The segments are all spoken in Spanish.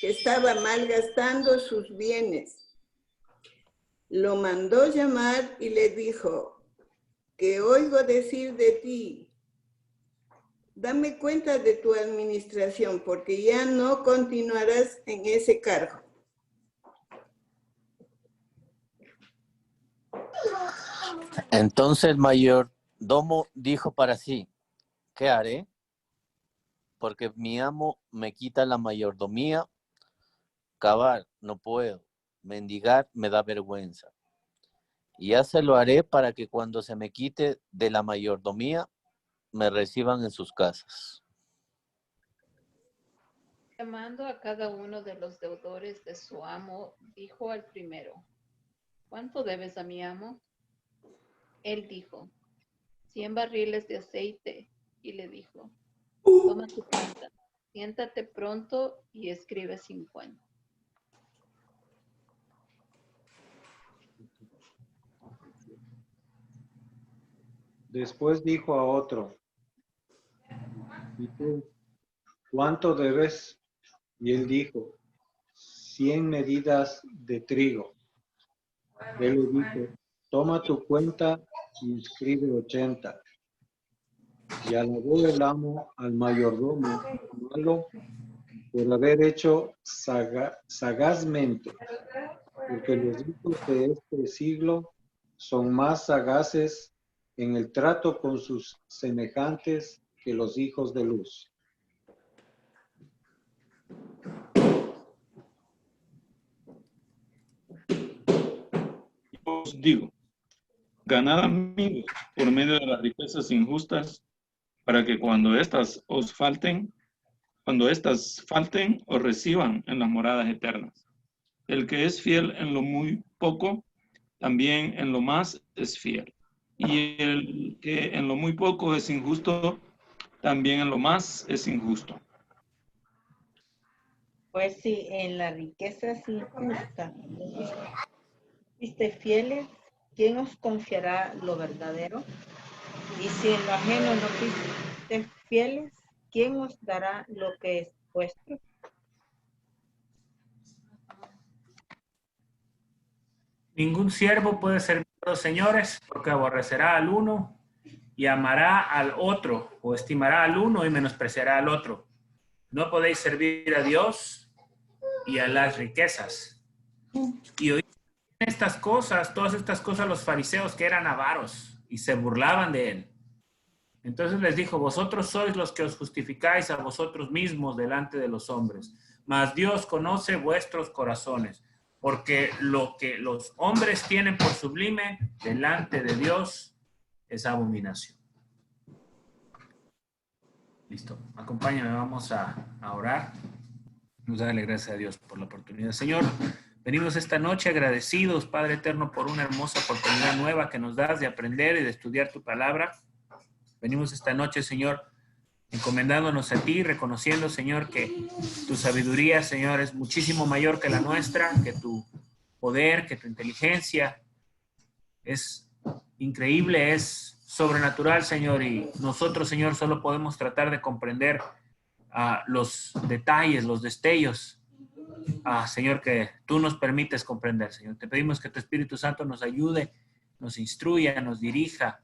que estaba malgastando sus bienes. Lo mandó llamar y le dijo, que oigo decir de ti, dame cuenta de tu administración, porque ya no continuarás en ese cargo. Entonces el mayordomo dijo para sí, ¿qué haré? Porque mi amo me quita la mayordomía. Cavar no puedo, mendigar me da vergüenza. Y ya se lo haré para que cuando se me quite de la mayordomía, me reciban en sus casas. Llamando a cada uno de los deudores de su amo, dijo al primero, ¿cuánto debes a mi amo? Él dijo, 100 barriles de aceite, y le dijo, toma tu cuenta, siéntate pronto y escribe 50. Después dijo a otro, ¿y tú cuánto debes? Y él dijo, 100 medidas de trigo. Él le dijo, toma tu cuenta y escribe 80. Y alabó el amo al mayordomo malo por haber hecho sagazmente, porque los hijos de este siglo son más sagaces en el trato con sus semejantes que los hijos de luz. Os digo, ganad amigos por medio de las riquezas injustas, para que cuando éstas falten, os reciban en las moradas eternas. El que es fiel en lo muy poco, también en lo más es fiel. Y el que en lo muy poco es injusto, también en lo más es injusto. Pues si en la riqueza es injusta, fuiste fieles, ¿quién os confiará lo verdadero? Y si en lo ajeno no fuiste fieles, ¿quién os dará lo que es vuestro? Ningún siervo puede servir a dos señores, porque aborrecerá al uno y amará al otro, o estimará al uno y menospreciará al otro. No podéis servir a Dios y a las riquezas. Y oí estas cosas, todas estas cosas, los fariseos, que eran avaros y se burlaban de él. Entonces les dijo, vosotros sois los que os justificáis a vosotros mismos delante de los hombres, mas Dios conoce vuestros corazones, porque lo que los hombres tienen por sublime delante de Dios es abominación. Listo, acompáñame, vamos a orar. Vamos a darle gracias a Dios por la oportunidad. Señor, venimos esta noche agradecidos, Padre Eterno, por una hermosa oportunidad nueva que nos das de aprender y de estudiar tu palabra. Venimos esta noche, Señor, encomendándonos a ti, reconociendo, Señor, que tu sabiduría, Señor, es muchísimo mayor que la nuestra, que tu poder, que tu inteligencia es increíble, es sobrenatural, Señor, y nosotros, Señor, solo podemos tratar de comprender los detalles, los destellos, Señor, que tú nos permites comprender, Señor. Te pedimos que tu Espíritu Santo nos ayude, nos instruya, nos dirija,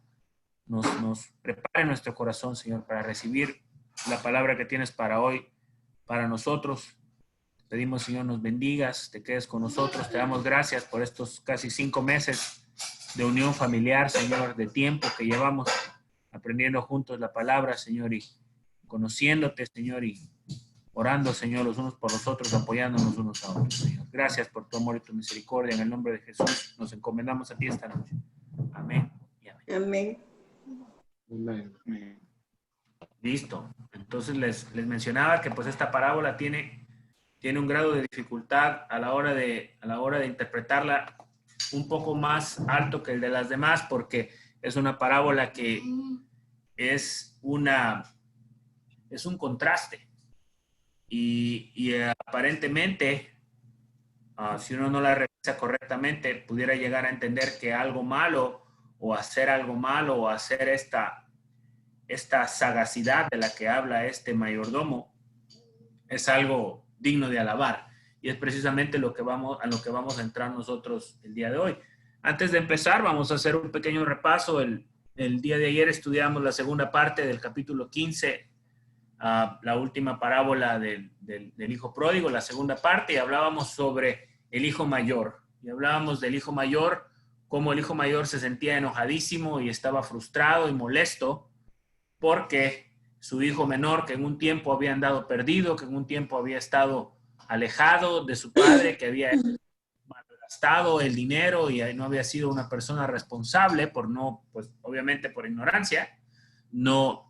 nos prepare nuestro corazón, Señor, para recibir la palabra que tienes para hoy, para nosotros. Te pedimos, Señor, nos bendigas, te quedes con nosotros. Te damos gracias por estos casi 5 meses de unión familiar, Señor, de tiempo que llevamos aprendiendo juntos la palabra, Señor, y conociéndote, Señor, y orando, Señor, los unos por los otros, apoyándonos unos a otros, Señor. Gracias por tu amor y tu misericordia. En el nombre de Jesús nos encomendamos a ti esta noche. Amén y amén. Amén. Amén. Listo. Entonces les mencionaba que pues esta parábola tiene un grado de dificultad a la hora de interpretarla un poco más alto que el de las demás, porque es una parábola que es un contraste y aparentemente si uno no la revisa correctamente pudiera llegar a entender que algo malo o hacer algo malo o hacer esta sagacidad de la que habla este mayordomo es algo digno de alabar. Y es precisamente a lo que vamos a entrar nosotros el día de hoy. Antes de empezar, vamos a hacer un pequeño repaso. El día de ayer estudiamos la segunda parte del capítulo 15, la última parábola del hijo pródigo, la segunda parte, y hablábamos sobre el hijo mayor. Y hablábamos del hijo mayor, cómo el hijo mayor se sentía enojadísimo y estaba frustrado y molesto porque su hijo menor, que en un tiempo había andado perdido, que en un tiempo había estado alejado de su padre, que había malgastado el dinero y no había sido una persona responsable pues obviamente por ignorancia, no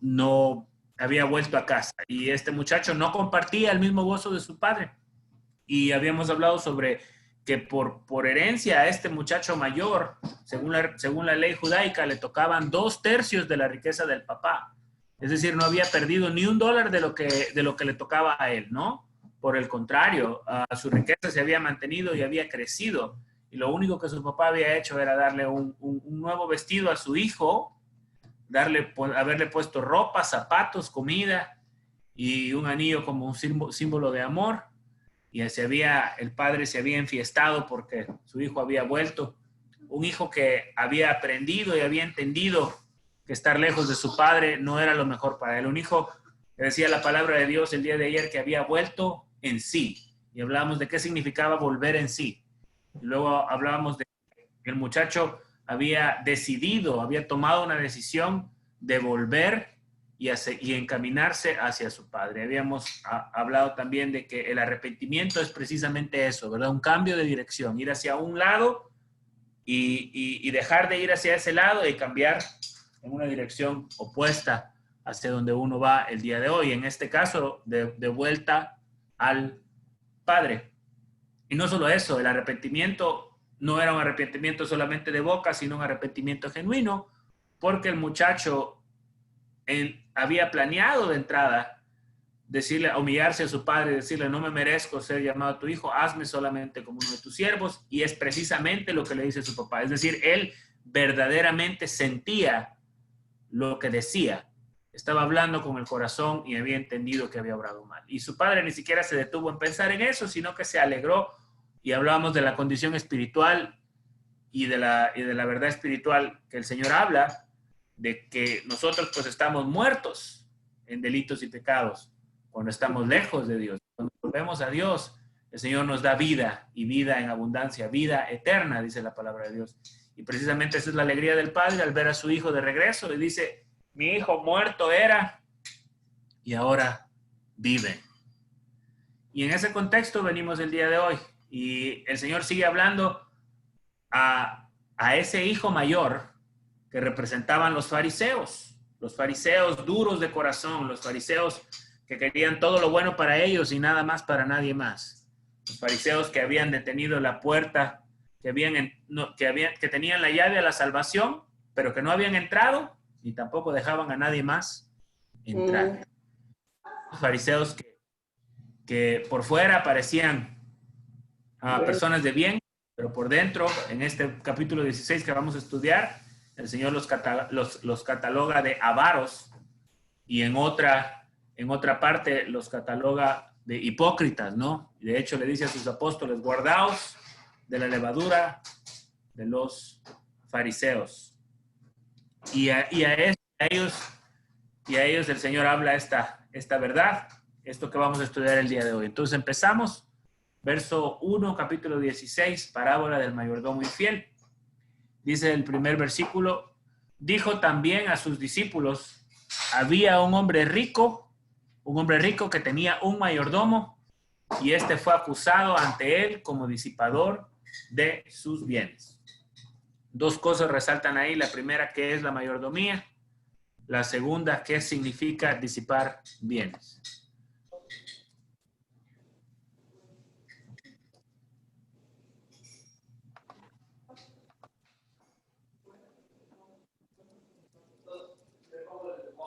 había vuelto a casa. Y este muchacho no compartía el mismo gozo de su padre. Y habíamos hablado sobre que por herencia a este muchacho mayor, según la ley judaica, le tocaban 2/3 de la riqueza del papá. Es decir, no había perdido ni $1 de lo que le tocaba a él, ¿no? Por el contrario, su riqueza se había mantenido y había crecido. Y lo único que su papá había hecho era darle un nuevo vestido a su hijo, haberle puesto ropa, zapatos, comida y un anillo como un símbolo de amor. Y el padre se había enfiestado porque su hijo había vuelto. Un hijo que había aprendido y había entendido que estar lejos de su padre no era lo mejor para él. Un hijo que decía la palabra de Dios el día de ayer que había vuelto en sí. Y hablábamos de qué significaba volver en sí. Y luego hablábamos de que el muchacho había tomado una decisión de volver y encaminarse hacia su padre. Habíamos hablado también de que el arrepentimiento es precisamente eso, ¿verdad? Un cambio de dirección, ir hacia un lado y dejar de ir hacia ese lado y cambiar en una dirección opuesta hacia donde uno va el día de hoy. En este caso, de vuelta al Padre. Y no solo eso, el arrepentimiento no era un arrepentimiento solamente de boca, sino un arrepentimiento genuino, porque el muchacho había planeado de entrada humillarse a su padre y decirle: no me merezco ser llamado tu hijo, hazme solamente como uno de tus siervos. Y es precisamente lo que le dice su papá. Es decir, él verdaderamente sentía lo que decía. Estaba hablando con el corazón y había entendido que había obrado mal. Y su padre ni siquiera se detuvo en pensar en eso, sino que se alegró. Y hablábamos de la condición espiritual y de la verdad espiritual que el Señor habla, de que nosotros pues estamos muertos en delitos y pecados cuando estamos lejos de Dios. Cuando volvemos a Dios, el Señor nos da vida, y vida en abundancia, vida eterna, dice la palabra de Dios. Y precisamente esa es la alegría del Padre al ver a su hijo de regreso. Y dice: mi hijo muerto era y ahora vive. Y en ese contexto venimos el día de hoy. Y el Señor sigue hablando a ese hijo mayor que representaban los fariseos duros de corazón, los fariseos que querían todo lo bueno para ellos y nada más para nadie más. Los fariseos que habían detenido la puerta, que tenían la llave a la salvación, pero que no habían entrado ni tampoco dejaban a nadie más entrar. Los fariseos que por fuera parecían personas de bien, pero por dentro, en este capítulo 16 que vamos a estudiar, el Señor los cataloga de avaros, y en otra parte los cataloga de hipócritas, ¿no? De hecho, le dice a sus apóstoles: guardaos de la levadura de los fariseos. Y a ellos el Señor habla esta verdad, esto que vamos a estudiar el día de hoy. Entonces empezamos, verso 1, capítulo 16, parábola del mayordomo infiel. Dice el primer versículo: dijo también a sus discípulos: había un hombre rico que tenía un mayordomo, y este fue acusado ante él como disipador de sus bienes. Dos cosas resaltan ahí: la primera, ¿qué es la mayordomía? La segunda, ¿qué significa disipar bienes?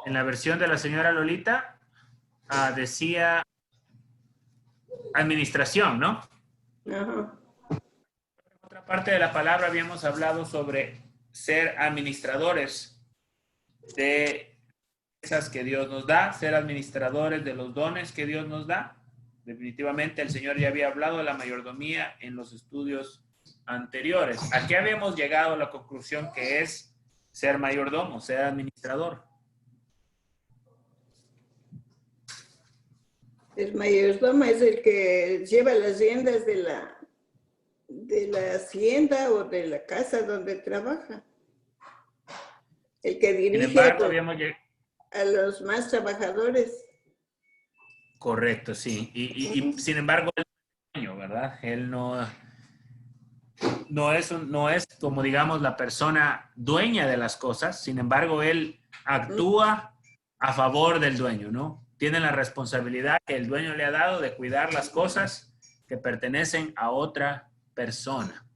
En la versión de la señora Lolita decía administración, ¿no? Ajá. En otra parte de la palabra habíamos hablado sobre ser administradores de esas que Dios nos da, ser administradores de los dones que Dios nos da, definitivamente el Señor ya había hablado de la mayordomía en los estudios anteriores. ¿A qué habíamos llegado a la conclusión que es ser mayordomo, ser administrador? El mayordomo es el que lleva las riendas de la hacienda o de la casa donde trabaja. El que Sin dirige embargo, habíamos llegado... a los más trabajadores. Correcto, sí. Y sin embargo, él no es dueño, ¿verdad? Él no es como, digamos, la persona dueña de las cosas. Sin embargo, él actúa a favor del dueño, ¿no? Tiene la responsabilidad que el dueño le ha dado de cuidar las cosas que pertenecen a otra persona.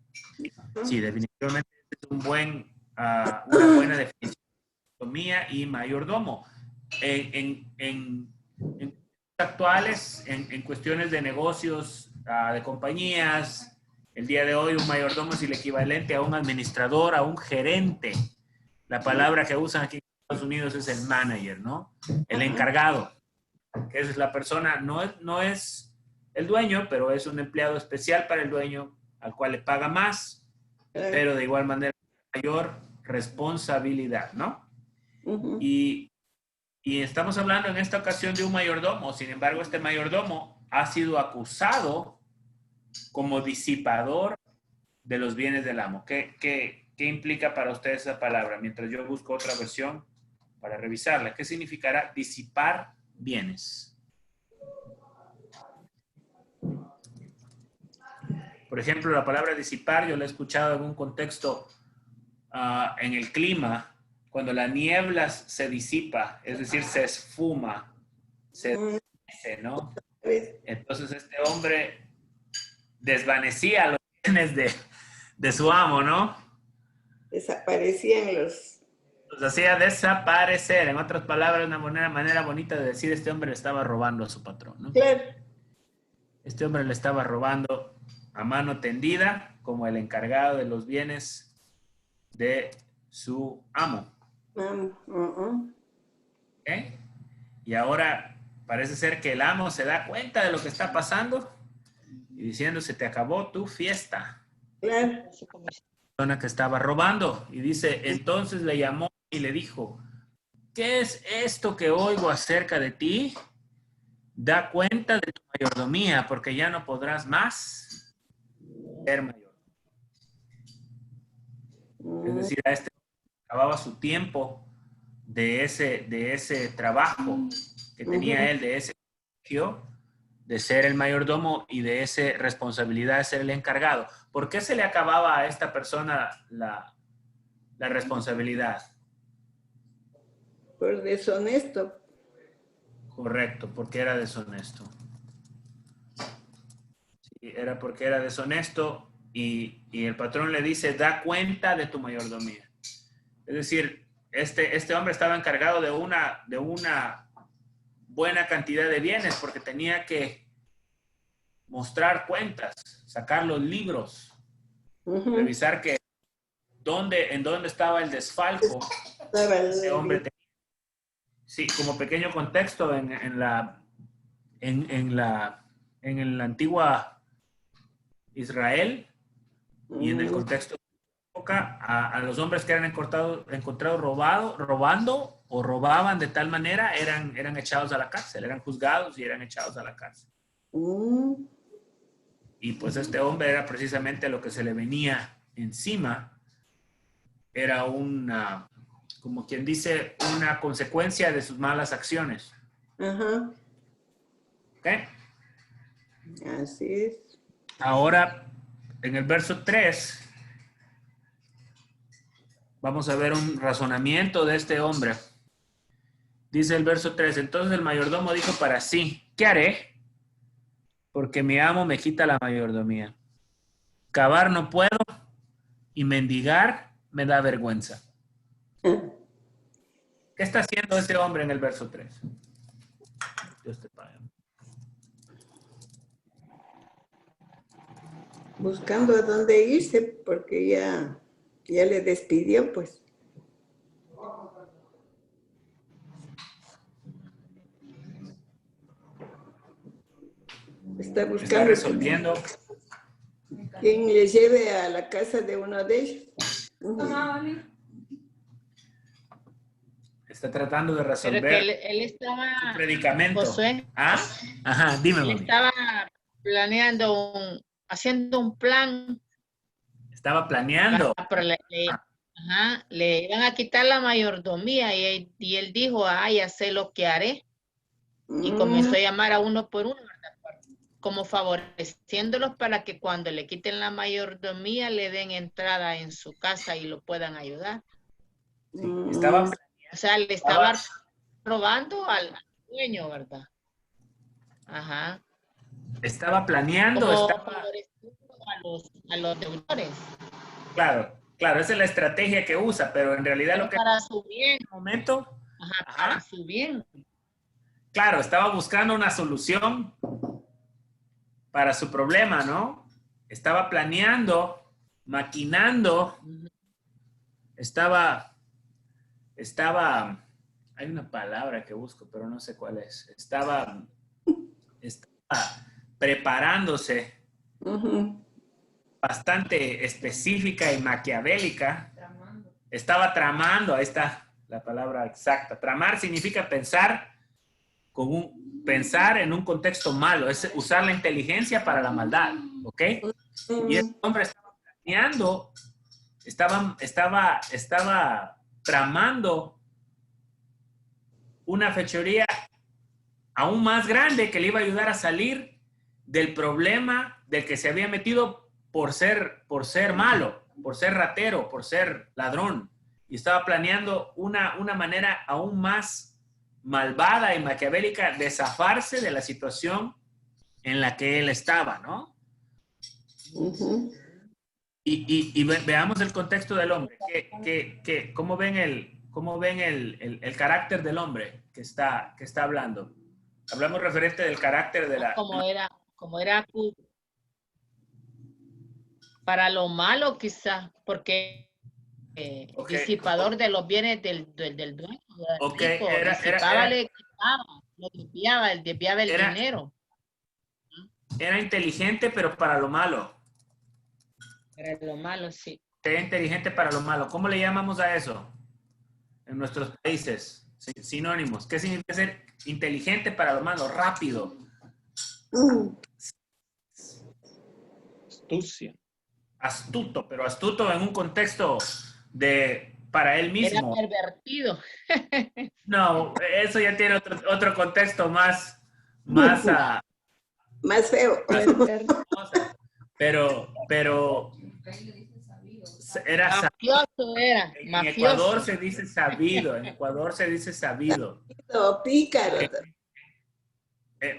Sí, definitivamente es una buena definición de mayordomía y mayordomo. En actuales, en cuestiones de negocios, de compañías, el día de hoy un mayordomo es el equivalente a un administrador, a un gerente. La palabra que usan aquí en Estados Unidos es el manager, ¿no? El encargado, que es la persona, no es el dueño, pero es un empleado especial para el dueño, al cual le paga más, pero de igual manera mayor responsabilidad, ¿no? Y estamos hablando en esta ocasión de un mayordomo. Sin embargo, este mayordomo ha sido acusado como disipador de los bienes del amo. ¿Qué implica para ustedes esa palabra? Mientras yo busco otra versión para revisarla. ¿Qué significará disipar bienes? Por ejemplo, la palabra disipar yo la he escuchado en un contexto en el clima, cuando la niebla se disipa, es decir, se esfuma, se desvanece, ¿no? Entonces este hombre desvanecía los bienes de su amo, ¿no? Desaparecían los hacía desaparecer. En otras palabras, una manera bonita de decir, este hombre le estaba robando a su patrón, ¿no? Claro. Este hombre le estaba robando a mano tendida como el encargado de los bienes de su amo. ¿Okay? Y ahora parece ser que el amo se da cuenta de lo que está pasando y diciendo, se te acabó tu fiesta. Claro. La persona que estaba robando. Y dice, entonces le llamó y le dijo, ¿qué es esto que oigo acerca de ti? Da cuenta de tu mayordomía, porque ya no podrás más ser mayor. Es decir, a este acababa su tiempo de ese trabajo que tenía él, de ese privilegio de ser el mayordomo y de esa responsabilidad de ser el encargado. ¿Por qué se le acababa a esta persona la responsabilidad? Por deshonesto. Correcto, porque era deshonesto. Sí, era porque era deshonesto y el patrón le dice, da cuenta de tu mayordomía. Es decir, este hombre estaba encargado de una buena cantidad de bienes porque tenía que mostrar cuentas, sacar los libros, revisar que en dónde estaba el desfalco. Ese hombre tenía, sí, como pequeño contexto en la antigua Israel y en el contexto a los hombres que eran encontrados robando o robaban de tal manera eran echados a la cárcel, eran juzgados y eran echados a la cárcel. Y pues este hombre era precisamente lo que se le venía encima, era como quien dice, una consecuencia de sus malas acciones. ¿Ok? Así es. Ahora, en el verso 3, vamos a ver un razonamiento de este hombre. Dice el verso 3, entonces el mayordomo dijo para sí, ¿qué haré? Porque mi amo me quita la mayordomía. Cavar no puedo y mendigar me da vergüenza. ¿Qué está haciendo ese hombre en el verso 3? Dios te pague. Buscando a dónde irse porque ya le despidió, pues. Está Está buscando resolviendo. quien le lleve a la casa de uno de ellos. Está tratando de Pero resolver que él estaba, su predicamento. Josué, ¿Ah? Ajá, dime, él mami. estaba planeando, haciendo un plan, Estaba planeando. pero le iban a quitar la mayordomía y él dijo, ya sé lo que haré. Y comenzó a llamar a uno por uno, ¿verdad? Como favoreciéndolos para que cuando le quiten la mayordomía le den entrada en su casa y lo puedan ayudar. Sí, estaba, O sea, le estaba robando al dueño, ¿verdad? Ajá. estaba planeando. Como Estaba, favoreciendo a los deudores. claro, claro, esa es la estrategia que usa, pero en realidad Pero lo que para su bien. en un momento, Ajá, ajá, para su bien. claro, estaba buscando una solución para su problema, ¿no? Estaba planeando, maquinando, estaba, hay una palabra que busco, pero no sé cuál es. Estaba preparándose, bastante específica y maquiavélica. Estaba tramando, ahí está la palabra exacta. Tramar significa pensar pensar en un contexto malo, es usar la inteligencia para la maldad, ¿ok? Y este hombre estaba planeando, estaba tramando una fechoría aún más grande que le iba a ayudar a salir del problema del que se había metido por ser malo, por ser ratero, por ser ladrón. Y estaba planeando una manera aún más malvada y maquiavélica de zafarse de la situación en la que él estaba, ¿no? Y veamos el contexto del hombre. ¿Cómo ven el carácter del hombre que está hablando? Hablamos referente del carácter de la... Como era para lo malo quizás, porque disipador de los bienes del dueño. Okay, le quitaba, lo desviaba el dinero. Era inteligente, pero para lo malo. Para lo malo, sí. Era inteligente para lo malo. ¿Cómo le llamamos a eso en nuestros países? Sinónimos. ¿Qué significa ser inteligente para lo malo? Rápido. Astucia. Astuto, pero astuto en un contexto para él mismo. Era pervertido. No, eso ya tiene otro contexto más feo. Pero era mafioso, era en mafioso. Ecuador se dice sabido, en Ecuador se dice sabido. O pícaro.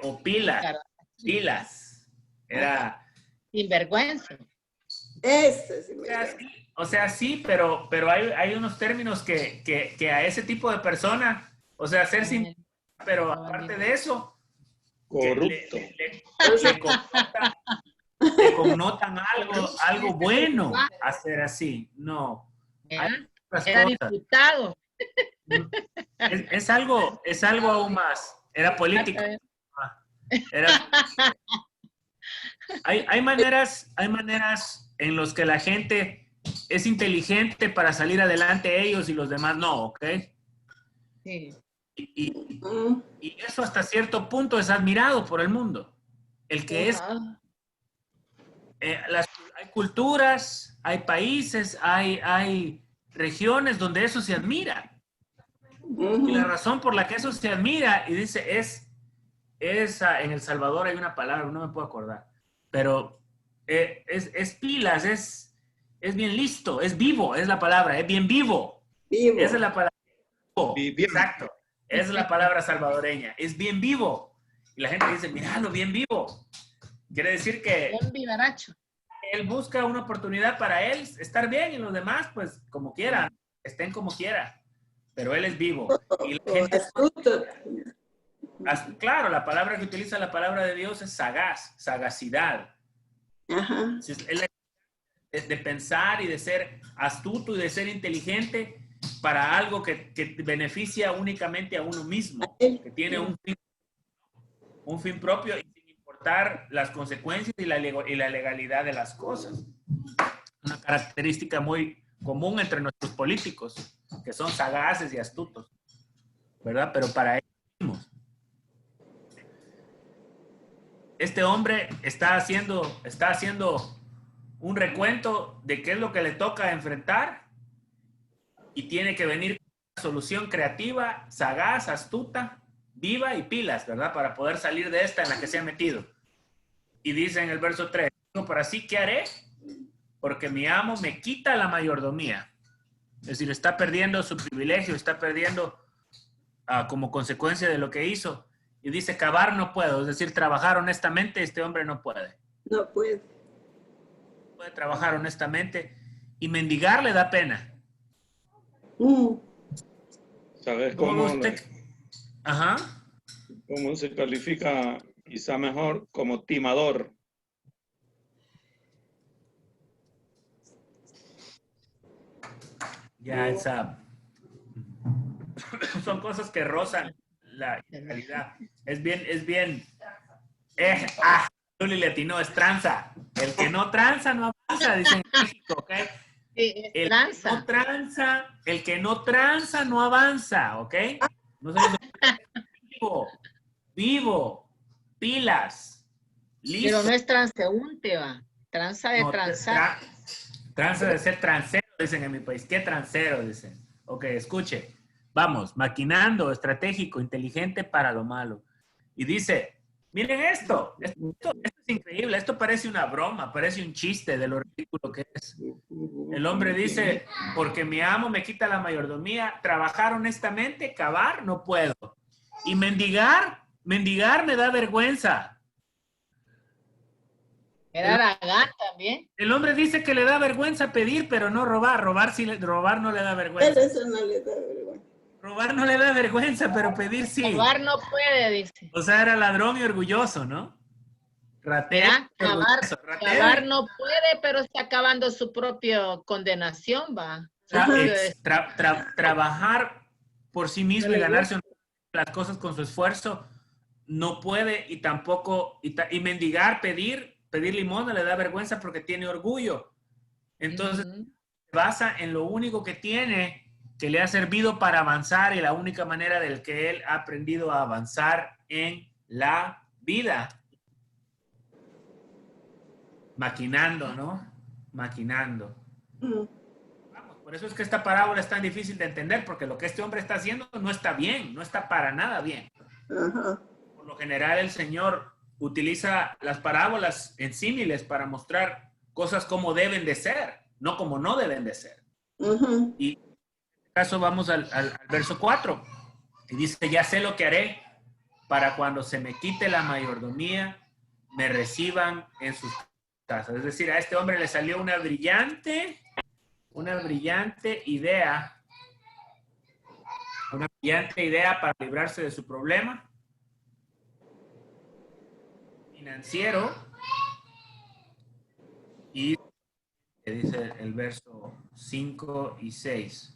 O pilas. Era... Sinvergüenza. Eso sí me o sea, sí, pero hay unos términos que a ese tipo de persona, o sea, ser sin, pero aparte de eso, corrupto. Le connotan algo bueno hacer así. No. Era diputado. Es algo aún más. Era político. Hay maneras en las que la gente es inteligente para salir adelante ellos y los demás no, ¿ok? Sí. Y eso hasta cierto punto es admirado por el mundo. El que es... hay culturas, hay países, hay regiones donde eso se admira. Y la razón por la que eso se admira, y dice, en El Salvador hay una palabra, no me puedo acordar, pero es pilas, es bien listo, es vivo, es la palabra, es bien vivo. Esa es la palabra. Exacto. Esa es la palabra salvadoreña. Es bien vivo. Y la gente dice, míralo, bien vivo. Quiere decir que él busca una oportunidad para él estar bien y los demás, pues, como quieran, estén como quieran. Pero él es vivo. Y la gente, claro, la palabra que utiliza la palabra de Dios es sagaz, sagacidad. Ajá. De pensar y de ser astuto y de ser inteligente para algo que beneficia únicamente a uno mismo, que tiene un fin propio y sin importar soportar las consecuencias y la legalidad de las cosas. Una característica muy común entre nuestros políticos, que son sagaces y astutos, ¿verdad? Pero para ellos mismos. Este hombre está haciendo un recuento de qué es lo que le toca enfrentar y tiene que venir con una solución creativa, sagaz, astuta, viva y pilas, ¿verdad? Para poder salir de esta en la que se ha metido. Y dice en el verso 3, por así, ¿qué haré? Porque mi amo me quita la mayordomía. Es decir, está perdiendo su privilegio, está perdiendo como consecuencia de lo que hizo. Y dice, cavar no puedo, es decir, trabajar honestamente, este hombre no puede. No puede. No puede trabajar honestamente y mendigar le da pena. ¿Sabes ¿Cómo cómo, usted? Ajá. cómo se califica quizá mejor? Como timador. Ya, son cosas que rozan la realidad. Es bien. Luli le atinó, es tranza. El que no tranza no avanza, dicen en México, ¿ok? Sí, El que no tranza no avanza, ¿ok? No se vivo, pilas, listo. pero no es transeúnte, va. Tranza de No, transar. tranza de ser transero, dicen en mi país. ¿Qué transero? Dicen. Ok, escuche. Vamos, maquinando, estratégico, inteligente para lo malo. Y dice, miren esto es increíble, esto parece una broma, parece un chiste de lo ridículo que es. El hombre dice, porque mi amo me quita la mayordomía, trabajar honestamente, cavar, no puedo. Y mendigar me da vergüenza. Era Aragán también. El hombre dice que le da vergüenza pedir, pero no robar. Robar no le da vergüenza. Pero eso no le da vergüenza. Robar no le da vergüenza, pero pedir sí. Cavar no puede, dice. O sea, era ladrón y orgulloso, ¿no? Ratero. Cavar no puede, pero está acabando su propia condenación, va. Trabajar por sí mismo y ganarse las cosas con su esfuerzo no puede, y tampoco, y mendigar, pedir limosna le da vergüenza porque tiene orgullo. Entonces, se basa en lo único que tiene, que le ha servido para avanzar, y la única manera del que él ha aprendido a avanzar en la vida. Maquinando, ¿no? Maquinando. Vamos, por eso es que esta parábola es tan difícil de entender, porque lo que este hombre está haciendo no está bien, no está para nada bien. Ajá. Por lo general, el Señor utiliza las parábolas en símiles para mostrar cosas como deben de ser, no como no deben de ser. Y en este caso vamos al verso 4. Y dice, ya sé lo que haré para cuando se me quite la mayordomía, me reciban en sus casas. Es decir, a este hombre le salió una brillante idea, para librarse de su problema financiero. Y dice el verso 5 y 6.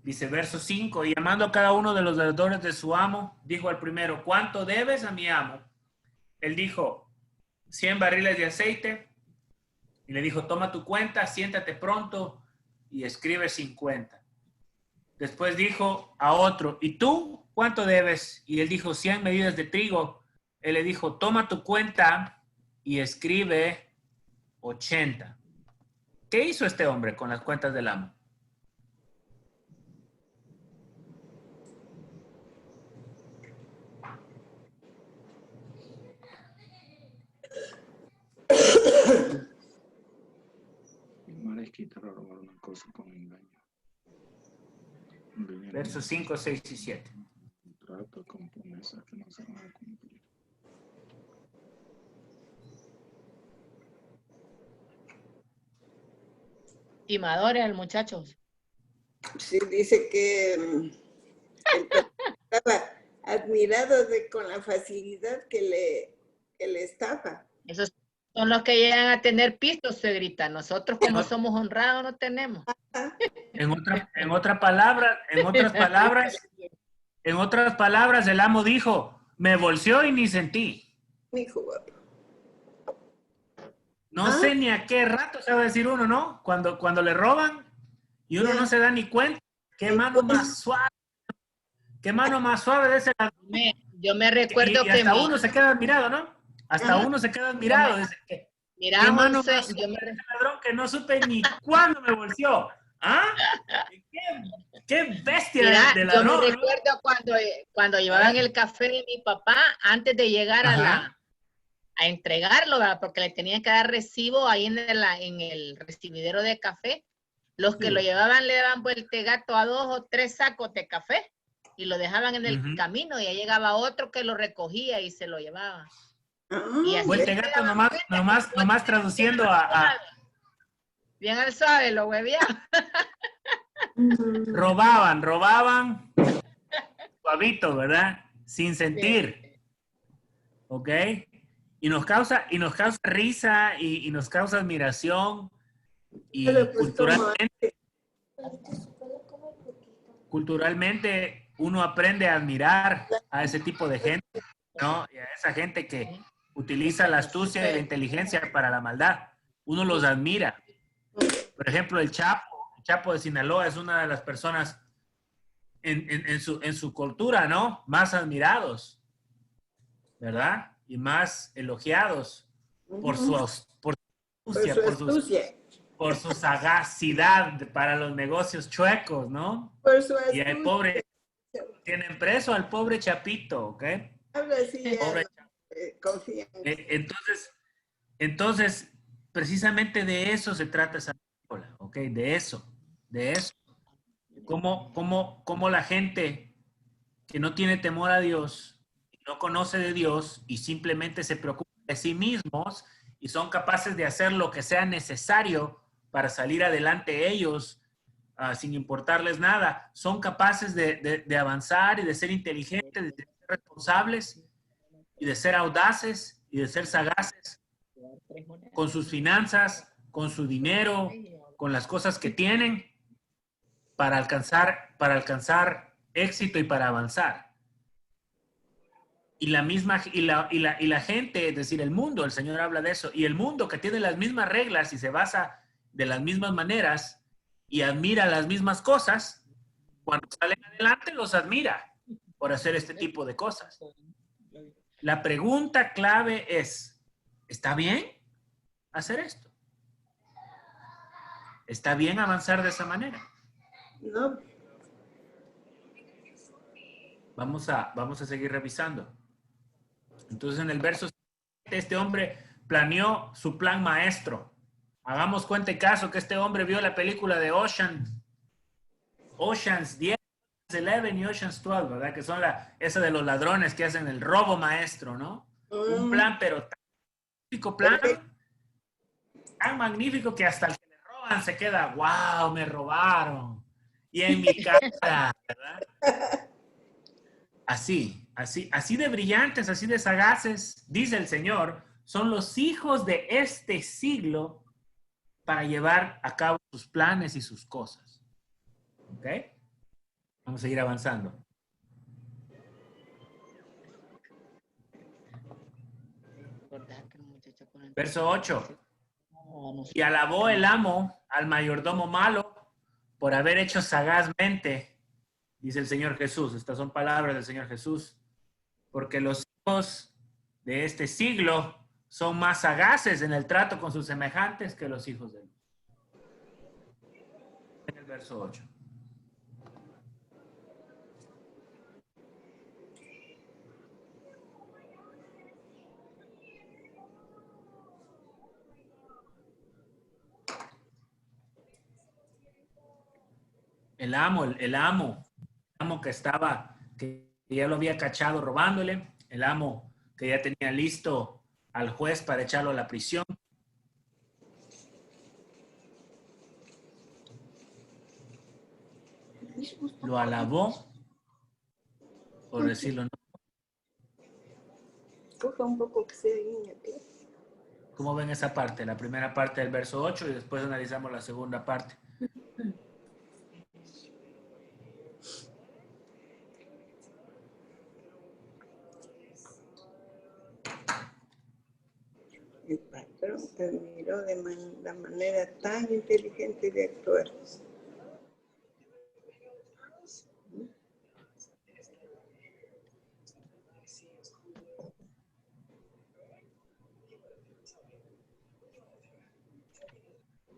Dice verso 5, y llamando a cada uno de los deudores de su amo, dijo al primero, ¿cuánto debes a mi amo? Él dijo, 100 barriles de aceite. Y le dijo, toma tu cuenta, siéntate pronto y escribe 50. Después dijo a otro, ¿y tú cuánto debes? Y él dijo, 100 medidas de trigo. Él le dijo, toma tu cuenta y escribe 80. ¿Qué hizo este hombre con las cuentas del amo? Robar una cosa con engaño. Versos 5, 6 y 7. Trato con promesas que no se van a cumplir. Timadores al muchachos. Sí, dice que estaba admirado con la facilidad que le estafa. Esos son los que llegan a tener pistos, se grita. Nosotros, como somos honrados, no tenemos. En otras palabras, el amo dijo, me bolseó y ni sentí. Mi jugador. No sé ni a qué rato se va a decir uno, ¿no? Cuando le roban y uno no se da ni cuenta. Qué mano más suave. Qué mano más suave de ese ladrón. Yo me recuerdo Y que hasta uno se queda admirado, ¿no? Hasta Ajá. uno se queda admirado. Dice, Mira, qué mano José, más suave de ese ladrón que no supe ni cuándo me volteó. ¿Ah? Qué bestia mira, de yo me ladrón, ¿no? recuerdo cuando llevaban el café de mi papá, antes de llegar Ajá. a entregarlo, ¿verdad? Porque le tenían que dar recibo ahí en el recibidero de café. Los que lo llevaban le daban vuelta gato a 2 o 3 sacos de café y lo dejaban en el camino y ahí llegaba otro que lo recogía y se lo llevaba. Y así Vuelta se gato daban cuenta. nomás traduciendo a Bien al suave, lo hueveaban. robaban suavito, ¿verdad? Sin sentir. ¿Ok? Y nos causa risa y nos causa admiración y Pero pues como culturalmente uno aprende a admirar a ese tipo de gente, ¿no? Y a esa gente que utiliza la astucia y la inteligencia para la maldad. Uno los admira. Por ejemplo, el Chapo de Sinaloa es una de las personas en su cultura, ¿no? Más admirados, ¿verdad? Y más elogiados por su astucia, por su sagacidad para los negocios chuecos, ¿no? por su Y el pobre, tienen preso al pobre Chapito, ¿ok? Ahora sí ya Pobre confían. Entonces, precisamente de eso se trata esa película, ¿ok? De eso. Cómo la gente que no tiene temor a Dios, no conoce de Dios y simplemente se preocupa de sí mismos y son capaces de hacer lo que sea necesario para salir adelante ellos, sin importarles nada. Son capaces de avanzar y de ser inteligentes, de ser responsables y de ser audaces y de ser sagaces con sus finanzas, con su dinero, con las cosas que tienen para alcanzar éxito y para avanzar. Y la gente, es decir, el mundo, el Señor habla de eso, y el mundo que tiene las mismas reglas y se basa de las mismas maneras y admira las mismas cosas, cuando salen adelante los admira por hacer este tipo de cosas. La pregunta clave es, ¿está bien hacer esto? ¿Está bien avanzar de esa manera? No. Vamos a seguir revisando. Entonces, en el verso 7, este hombre planeó su plan maestro. Hagamos cuenta y caso que este hombre vio la película de Ocean's 10, 11 y Ocean's 12, ¿verdad? Que son esa de los ladrones que hacen el robo maestro, ¿no? Un plan, pero tan magnífico plan, tan magnífico que hasta el que le roban se queda, wow, me robaron. Y en mi cara, ¿verdad? Así de brillantes, así de sagaces, dice el Señor, son los hijos de este siglo para llevar a cabo sus planes y sus cosas. ¿Ok? Vamos a seguir avanzando. Verso 8. Y alabó el amo al mayordomo malo por haber hecho sagazmente, dice el Señor Jesús. Estas son palabras del Señor Jesús. Porque los hijos de este siglo son más sagaces en el trato con sus semejantes que los hijos de luz. En el verso 8. El amo que ya lo había cachado robándole, el amo que ya tenía listo al juez para echarlo a la prisión. Lo alabó, por decirlo, ¿no? Coja un poco que sea niña. ¿Cómo ven esa parte? La primera parte del verso 8 y después analizamos la segunda parte. El patrón también. miró la manera tan inteligente de actuar.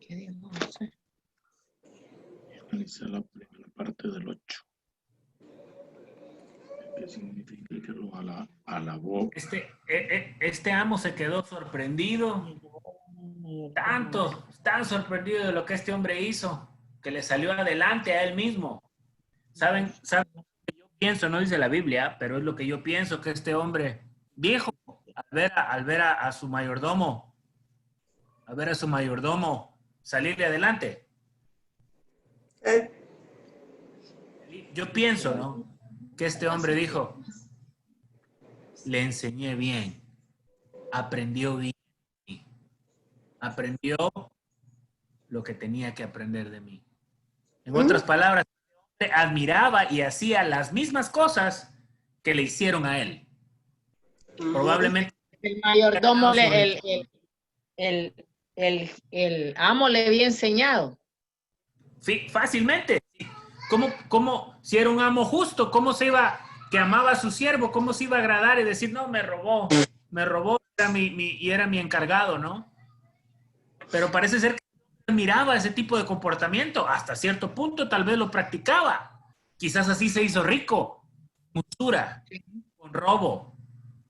¿Qué digo? No sé. Analiza la primera parte del 8. ¿Qué significa que lo alabó? Este amo se quedó sorprendido, tan sorprendido de lo que este hombre hizo, que le salió adelante a él mismo. ¿Saben lo que yo pienso? No dice la Biblia, pero es lo que yo pienso, que este hombre viejo, al ver a su mayordomo, salirle adelante. Yo pienso, ¿no? Que este hombre dijo, le enseñé bien, aprendió bien, aprendió lo que tenía que aprender de mí. En otras palabras, admiraba y hacía las mismas cosas que le hicieron a él. Probablemente el mayordomo, el amo le había enseñado. Sí, fácilmente. ¿Cómo, si era un amo justo, que amaba a su siervo, cómo se iba a agradar y decir, no, me robó, era mi encargado, ¿no? Pero parece ser que miraba ese tipo de comportamiento, hasta cierto punto tal vez lo practicaba. Quizás así se hizo rico, con usura, con robo,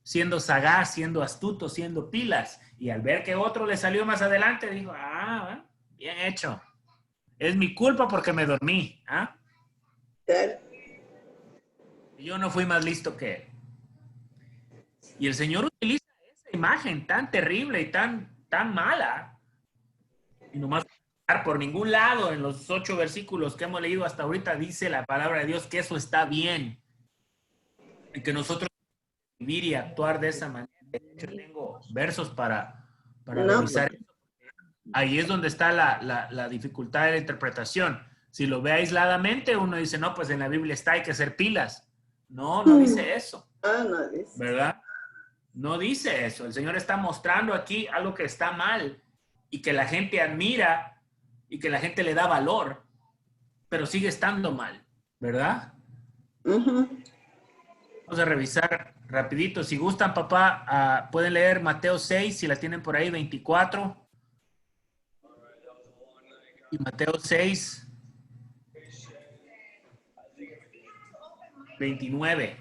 siendo sagaz, siendo astuto, siendo pilas. Y al ver que otro le salió más adelante, dijo, bien hecho. Es mi culpa porque me dormí. ¿Ah? Yo no fui más listo que él. Y el Señor utiliza esa imagen tan terrible y tan mala. Y nomás por ningún lado en los 8 versículos que hemos leído hasta ahorita dice la palabra de Dios que eso está bien. Y que nosotros vivir y actuar de esa manera. De hecho, tengo versos para revisar. Ahí es donde está la dificultad de la interpretación. Si lo ve aisladamente, uno dice, no, pues en la Biblia está, hay que hacer pilas. No dice eso. No dice. ¿Verdad? No dice eso. El Señor está mostrando aquí algo que está mal y que la gente admira y que la gente le da valor, pero sigue estando mal. ¿Verdad? Vamos a revisar rapidito. Si gustan, papá, pueden leer Mateo 6, si la tienen por ahí, 24. Y Mateo 6, 29.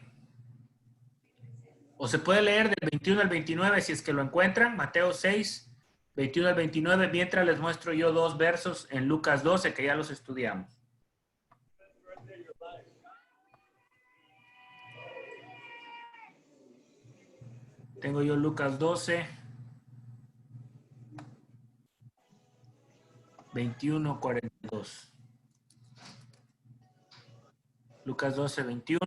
O se puede leer del 21 al 29 si es que lo encuentran. Mateo 6, 21 al 29. Mientras les muestro yo 2 versos en Lucas 12 que ya los estudiamos. Tengo yo Lucas 12, 21, 42. Lucas 12, 21.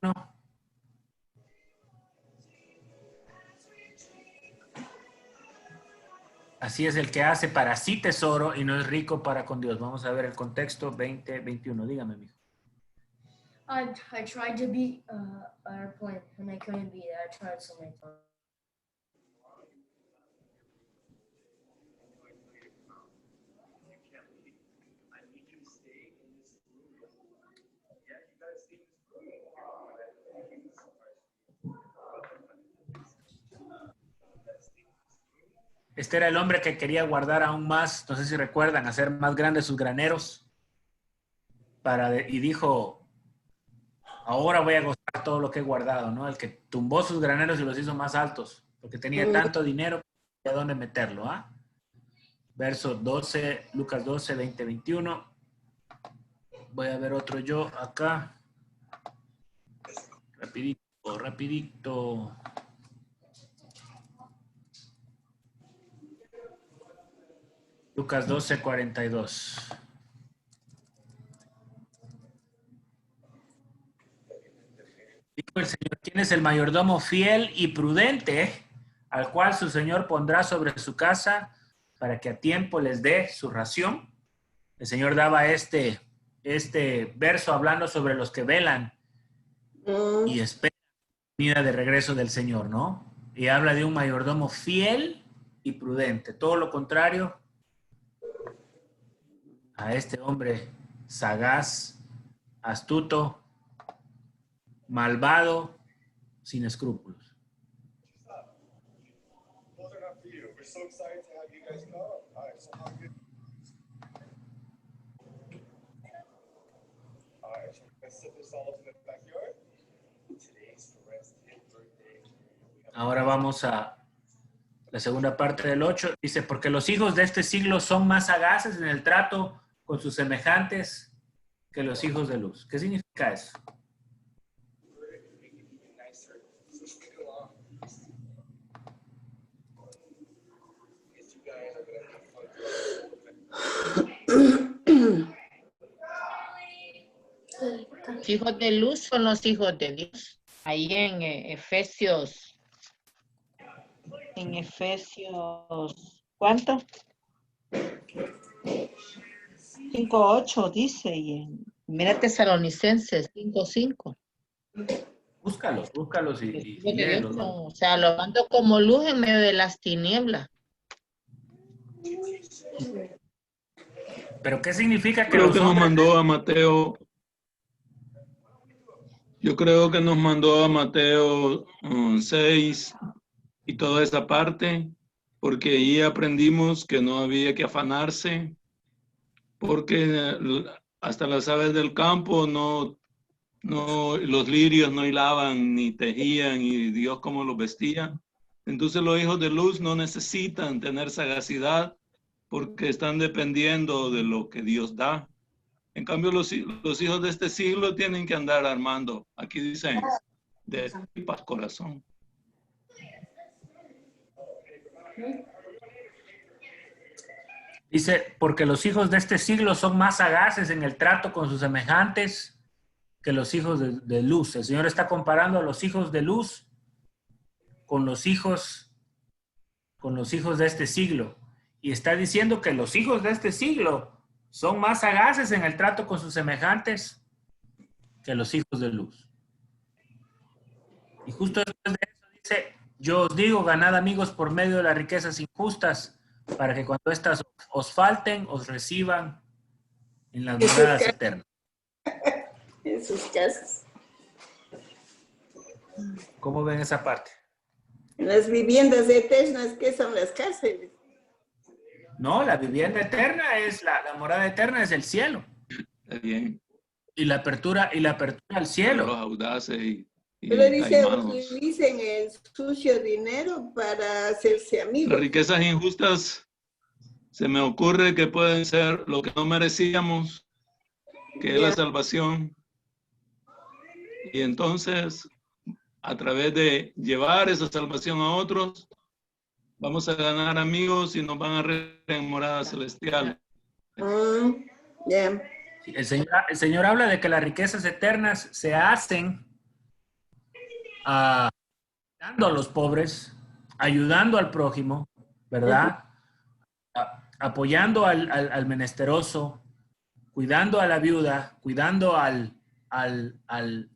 Así es el que hace para sí tesoro y no es rico para con Dios. Vamos a ver el contexto 20, 21. Dígame, mijo. I tried to beat our point and I couldn't beat it. I tried so many times. Este era el hombre que quería guardar aún más, no sé si recuerdan, hacer más grandes sus graneros. Y dijo, ahora voy a gozar todo lo que he guardado, ¿no? El que tumbó sus graneros y los hizo más altos, porque tenía tanto dinero que a dónde meterlo, ¿ah? Verso 12, Lucas 12, 20, 21. Voy a ver otro yo acá. Rapidito. Lucas 12, 42. Dijo el Señor, ¿quién es el mayordomo fiel y prudente, al cual su Señor pondrá sobre su casa para que a tiempo les dé su ración? El Señor daba este verso hablando sobre los que velan y esperan la venida de regreso del Señor, ¿no? Y habla de un mayordomo fiel y prudente. Todo lo contrario a este hombre sagaz, astuto, malvado, sin escrúpulos. Ahora vamos a la segunda parte del 8. Dice, porque los hijos de este siglo son más sagaces en el trato con sus semejantes que los hijos de luz. ¿Qué significa eso? Los hijos de luz son los hijos de Dios. Ahí en Efesios, ¿cuánto? 5:8 dice, y mira Tesalonicenses 5:5. Búscalos y Porque léelos. o sea, lo mando como luz en medio de las tinieblas. Pero ¿qué significa que Creo los que nos hombres... mandó a Mateo. Yo creo que nos mandó a Mateo 6 y toda esa parte, porque ahí aprendimos que no había que afanarse, porque hasta las aves del campo no, los lirios no hilaban ni tejían, y Dios cómo los vestía. Entonces los hijos de luz no necesitan tener sagacidad porque están dependiendo de lo que Dios da. En cambio, los hijos de este siglo tienen que andar armando. Aquí dicen, de tripas corazón. Dice, porque los hijos de este siglo son más sagaces en el trato con sus semejantes que los hijos de luz. El Señor está comparando a los hijos de luz con los hijos de este siglo. Y está diciendo que los hijos de este siglo son más sagaces en el trato con sus semejantes que los hijos de luz. Y justo después de eso dice, yo os digo, ganad amigos por medio de las riquezas injustas, para que cuando éstas os falten, os reciban en las moradas eternas. En sus casas. ¿Cómo ven esa parte? En las viviendas eternas, ¿qué son las cárceles? No, la vivienda eterna es, la morada eterna es el cielo. Está bien. Y la apertura al cielo. Los audaces y Pero dice, caimanos. utilicen el sucio dinero para hacerse amigos. Las riquezas injustas, se me ocurre que pueden ser lo que no merecíamos, que es la salvación. Y entonces, a través de llevar esa salvación a otros, vamos a ganar amigos y nos van a reír en morada celestial. El Señor habla de que las riquezas eternas se hacen dando a los pobres, ayudando al prójimo, ¿verdad? Apoyando al menesteroso, cuidando a la viuda, cuidando al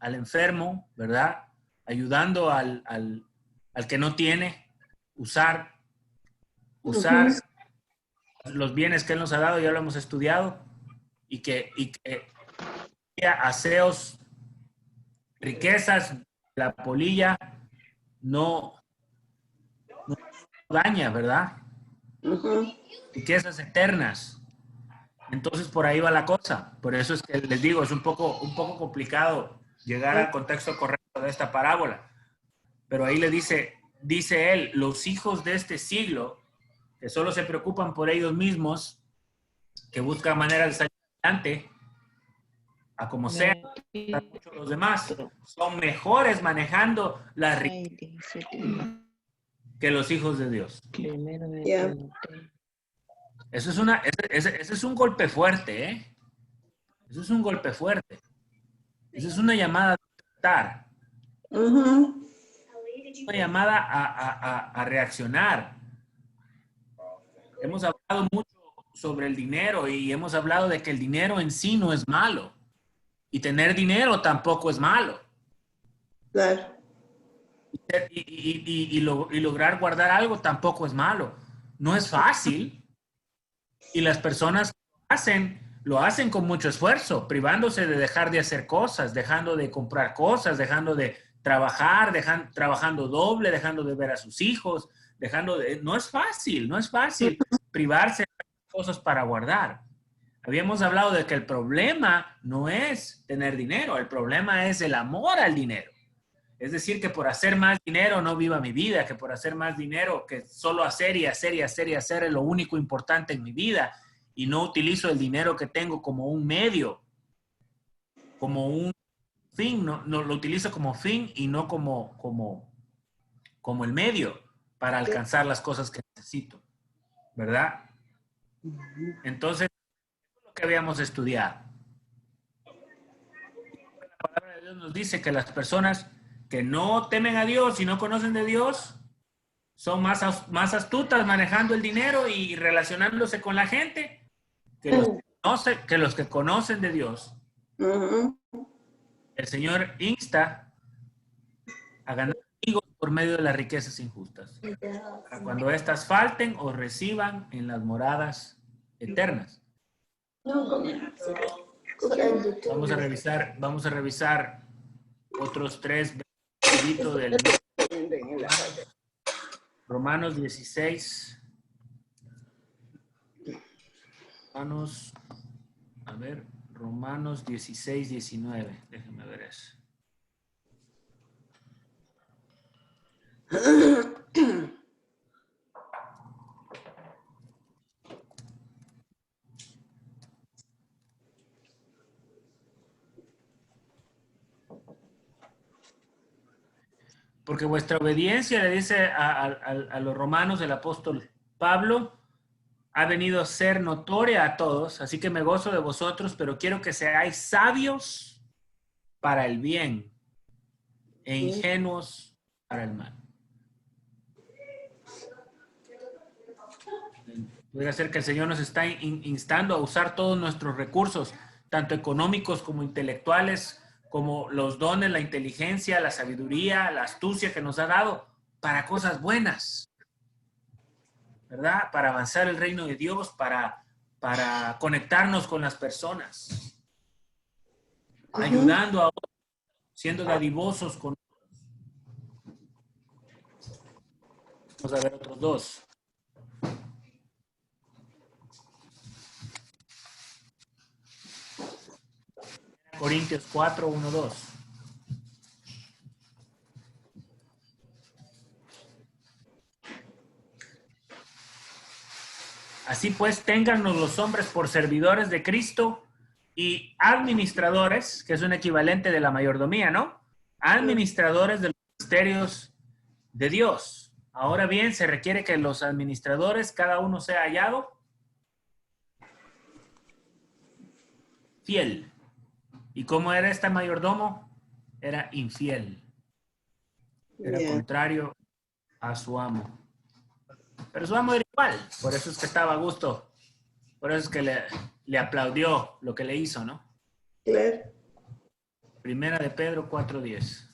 enfermo, ¿verdad? Ayudando al que no tiene, usar los bienes que Él nos ha dado, ya lo hemos estudiado, y que aseos, riquezas, la polilla no daña, ¿verdad? Riquezas eternas. Entonces por ahí va la cosa. Por eso es que les digo, es un poco complicado llegar al contexto correcto de esta parábola. Pero ahí le dice él, los hijos de este siglo, que solo se preocupan por ellos mismos, que buscan maneras de salir adelante, a como sea, los demás, son mejores manejando la riqueza que los hijos de Dios. Eso ese es un golpe fuerte, ¿eh? Eso es un golpe fuerte. Eso es una llamada a despertar. Una llamada a reaccionar. Hemos hablado mucho sobre el dinero y hemos hablado de que el dinero en sí no es malo. Y tener dinero tampoco es malo. Claro. Y lograr guardar algo tampoco es malo. No es fácil. Y las personas que lo hacen lo hacen con mucho esfuerzo, privándose de dejar de hacer cosas, dejando de comprar cosas, dejando de trabajar, trabajando doble, dejando de ver a sus hijos, no es fácil privarse de cosas para guardar. Habíamos hablado de que el problema no es tener dinero, el problema es el amor al dinero. Es decir, que por hacer más dinero no viva mi vida, que por hacer más dinero, que solo hacer y hacer y hacer y hacer es lo único importante en mi vida y no utilizo el dinero que tengo como un medio, como un fin, no lo utilizo como fin y no como el medio para alcanzar las cosas que necesito, ¿verdad? Entonces, es lo que habíamos estudiado. La palabra de Dios nos dice que las personas que no temen a Dios y no conocen de Dios son más astutas manejando el dinero y relacionándose con la gente que los que conocen de Dios. El Señor insta a ganar amigos por medio de las riquezas injustas, para cuando éstas falten o reciban en las moradas eternas. Vamos a revisar otros 3 versículos del Romanos 16. Romanos 16, 19. Déjenme ver eso. Porque vuestra obediencia, le dice a los romanos el apóstol Pablo, ha venido a ser notoria a todos, así que me gozo de vosotros, pero quiero que seáis sabios para el bien e ingenuos para el mal. Puede ser que el Señor nos está instando a usar todos nuestros recursos, tanto económicos como intelectuales, como los dones, la inteligencia, la sabiduría, la astucia que nos ha dado para cosas buenas, ¿verdad? Para avanzar el reino de Dios, para conectarnos con las personas, ayudando a otros, siendo dadivosos con otros. Vamos a ver otros 2. Corintios 4, 1, 2. Así pues, téngannos los hombres por servidores de Cristo y administradores, que es un equivalente de la mayordomía, ¿no? Administradores de los misterios de Dios. Ahora bien, se requiere que los administradores, cada uno sea hallado fiel. ¿Y cómo era este mayordomo? Era infiel. Era contrario a su amo. Pero su amo era igual. Por eso es que estaba a gusto. Por eso es que le aplaudió lo que le hizo, ¿no? Claro. Primera de Pedro 4:10.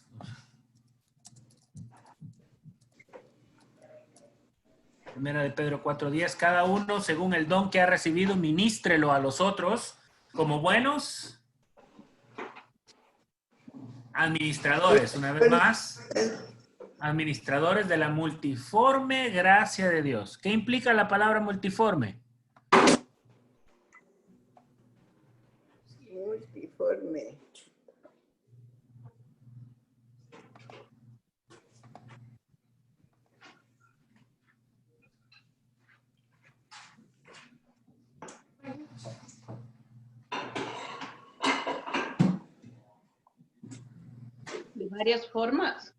Primera de Pedro 4:10. Cada uno, según el don que ha recibido, ministrelo a los otros como buenos administradores, una vez más, administradores de la multiforme gracia de Dios. ¿Qué implica la palabra multiforme? Multiforme. De varias formas.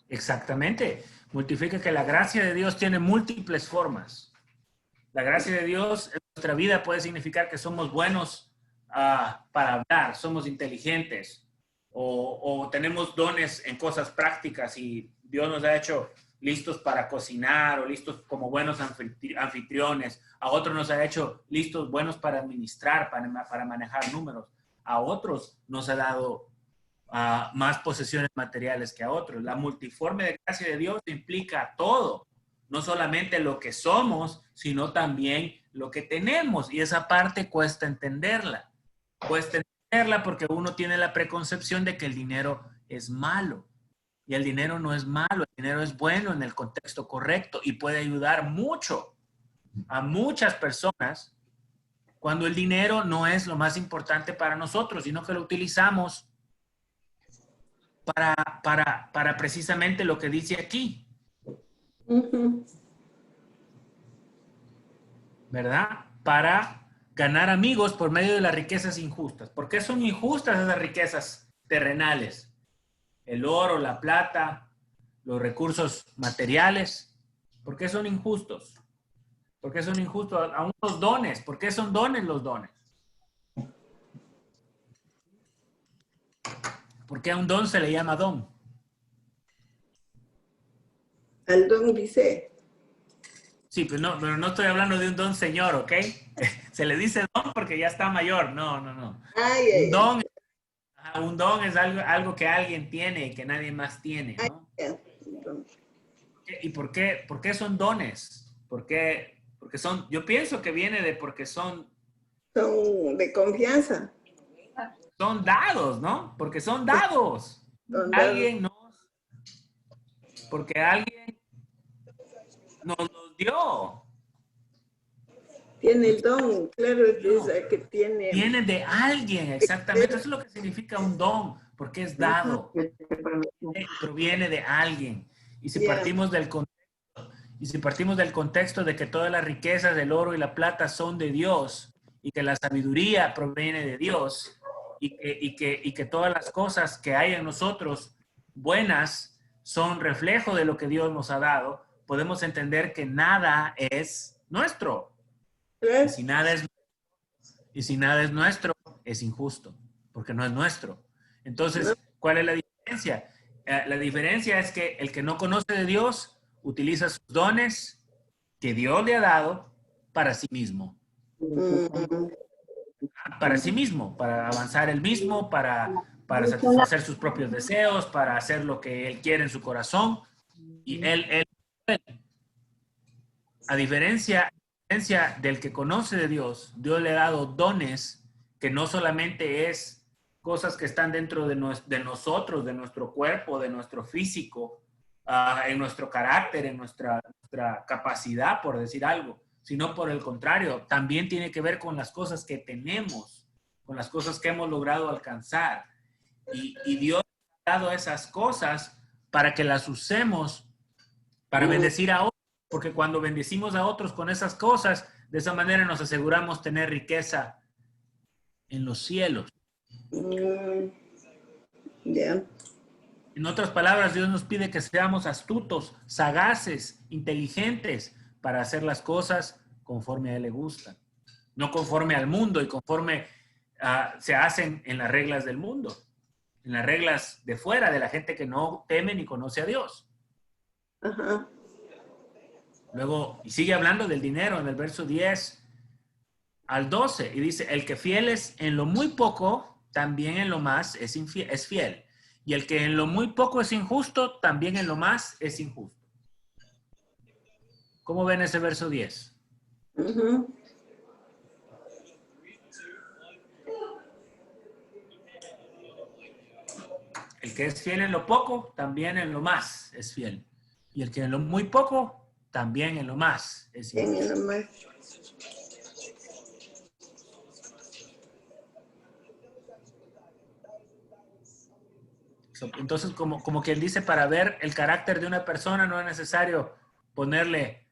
Exactamente. Multiplica que la gracia de Dios tiene múltiples formas. La gracia de Dios en nuestra vida puede significar que somos buenos para hablar, somos inteligentes o tenemos dones en cosas prácticas y Dios nos ha hecho listos para cocinar o listos como buenos anfitriones. A otros nos ha hecho listos, buenos para administrar, para manejar números. A otros nos ha dado más posesiones materiales que a otros. La multiforme de gracia de Dios implica todo. no solamente lo que somos, sino también lo que tenemos. Y esa parte cuesta entenderla. Cuesta entenderla porque uno tiene la preconcepción de que el dinero es malo. Y el dinero no es malo, el dinero es bueno en el contexto correcto y puede ayudar mucho a muchas personas cuando el dinero no es lo más importante para nosotros, sino que lo utilizamos para precisamente lo que dice aquí. ¿Verdad? Para ganar amigos por medio de las riquezas injustas. ¿Por qué son injustas esas riquezas terrenales? El oro, la plata, los recursos materiales. ¿Por qué son injustos? ¿Por qué son injustos? Aún los dones. ¿Por qué son dones los dones? ¿Por qué a un don se le llama don? Al don dice. Sí, pero no estoy hablando de un don señor, ¿ok? Se le dice don porque ya está mayor. No. Un don es algo que alguien tiene y que nadie más tiene, ¿no? ¿Y por qué son dones? Porque son, yo pienso que viene de porque son de confianza. Son dados, ¿no? Porque son dados. Porque alguien nos los dio. Tiene el don, claro, que tiene. Viene de alguien, exactamente. Eso es lo que significa un don, porque es dado. Proviene de alguien. Y si partimos del contexto de que todas las riquezas del oro y la plata son de Dios y que la sabiduría proviene de Dios y que todas las cosas que hay en nosotros buenas son reflejo de lo que Dios nos ha dado, podemos entender que nada es nuestro. Y si nada es nuestro, es injusto, porque no es nuestro. Entonces, ¿cuál es la diferencia? La diferencia es que el que no conoce de Dios utiliza sus dones que Dios le ha dado para sí mismo. Para sí mismo, para avanzar él mismo, para satisfacer sus propios deseos, para hacer lo que él quiere en su corazón. Y él a diferencia del que conoce de Dios, Dios le ha dado dones que no solamente es cosas que están dentro de nosotros, de nuestro cuerpo, de nuestro físico, en nuestro carácter, en nuestra capacidad, por decir algo, sino por el contrario, también tiene que ver con las cosas que tenemos, con las cosas que hemos logrado alcanzar. Y Dios ha dado esas cosas para que las usemos para bendecir a otros. Porque cuando bendecimos a otros con esas cosas, de esa manera nos aseguramos tener riqueza en los cielos. En otras palabras, Dios nos pide que seamos astutos, sagaces, inteligentes para hacer las cosas conforme a Él le gusta. No conforme al mundo y conforme se hacen en las reglas del mundo. En las reglas de fuera, de la gente que no teme ni conoce a Dios. Ajá. Luego, y sigue hablando del dinero en el verso 10 al 12. Y dice, el que fiel es en lo muy poco, también en lo más es fiel. Y el que en lo muy poco es injusto, también en lo más es injusto. ¿Cómo ven ese verso 10? Uh-huh. El que es fiel en lo poco, también en lo más es fiel. Y el que en lo muy poco, también en lo más es injusto. Entonces, como quien dice, para ver el carácter de una persona no es necesario ponerle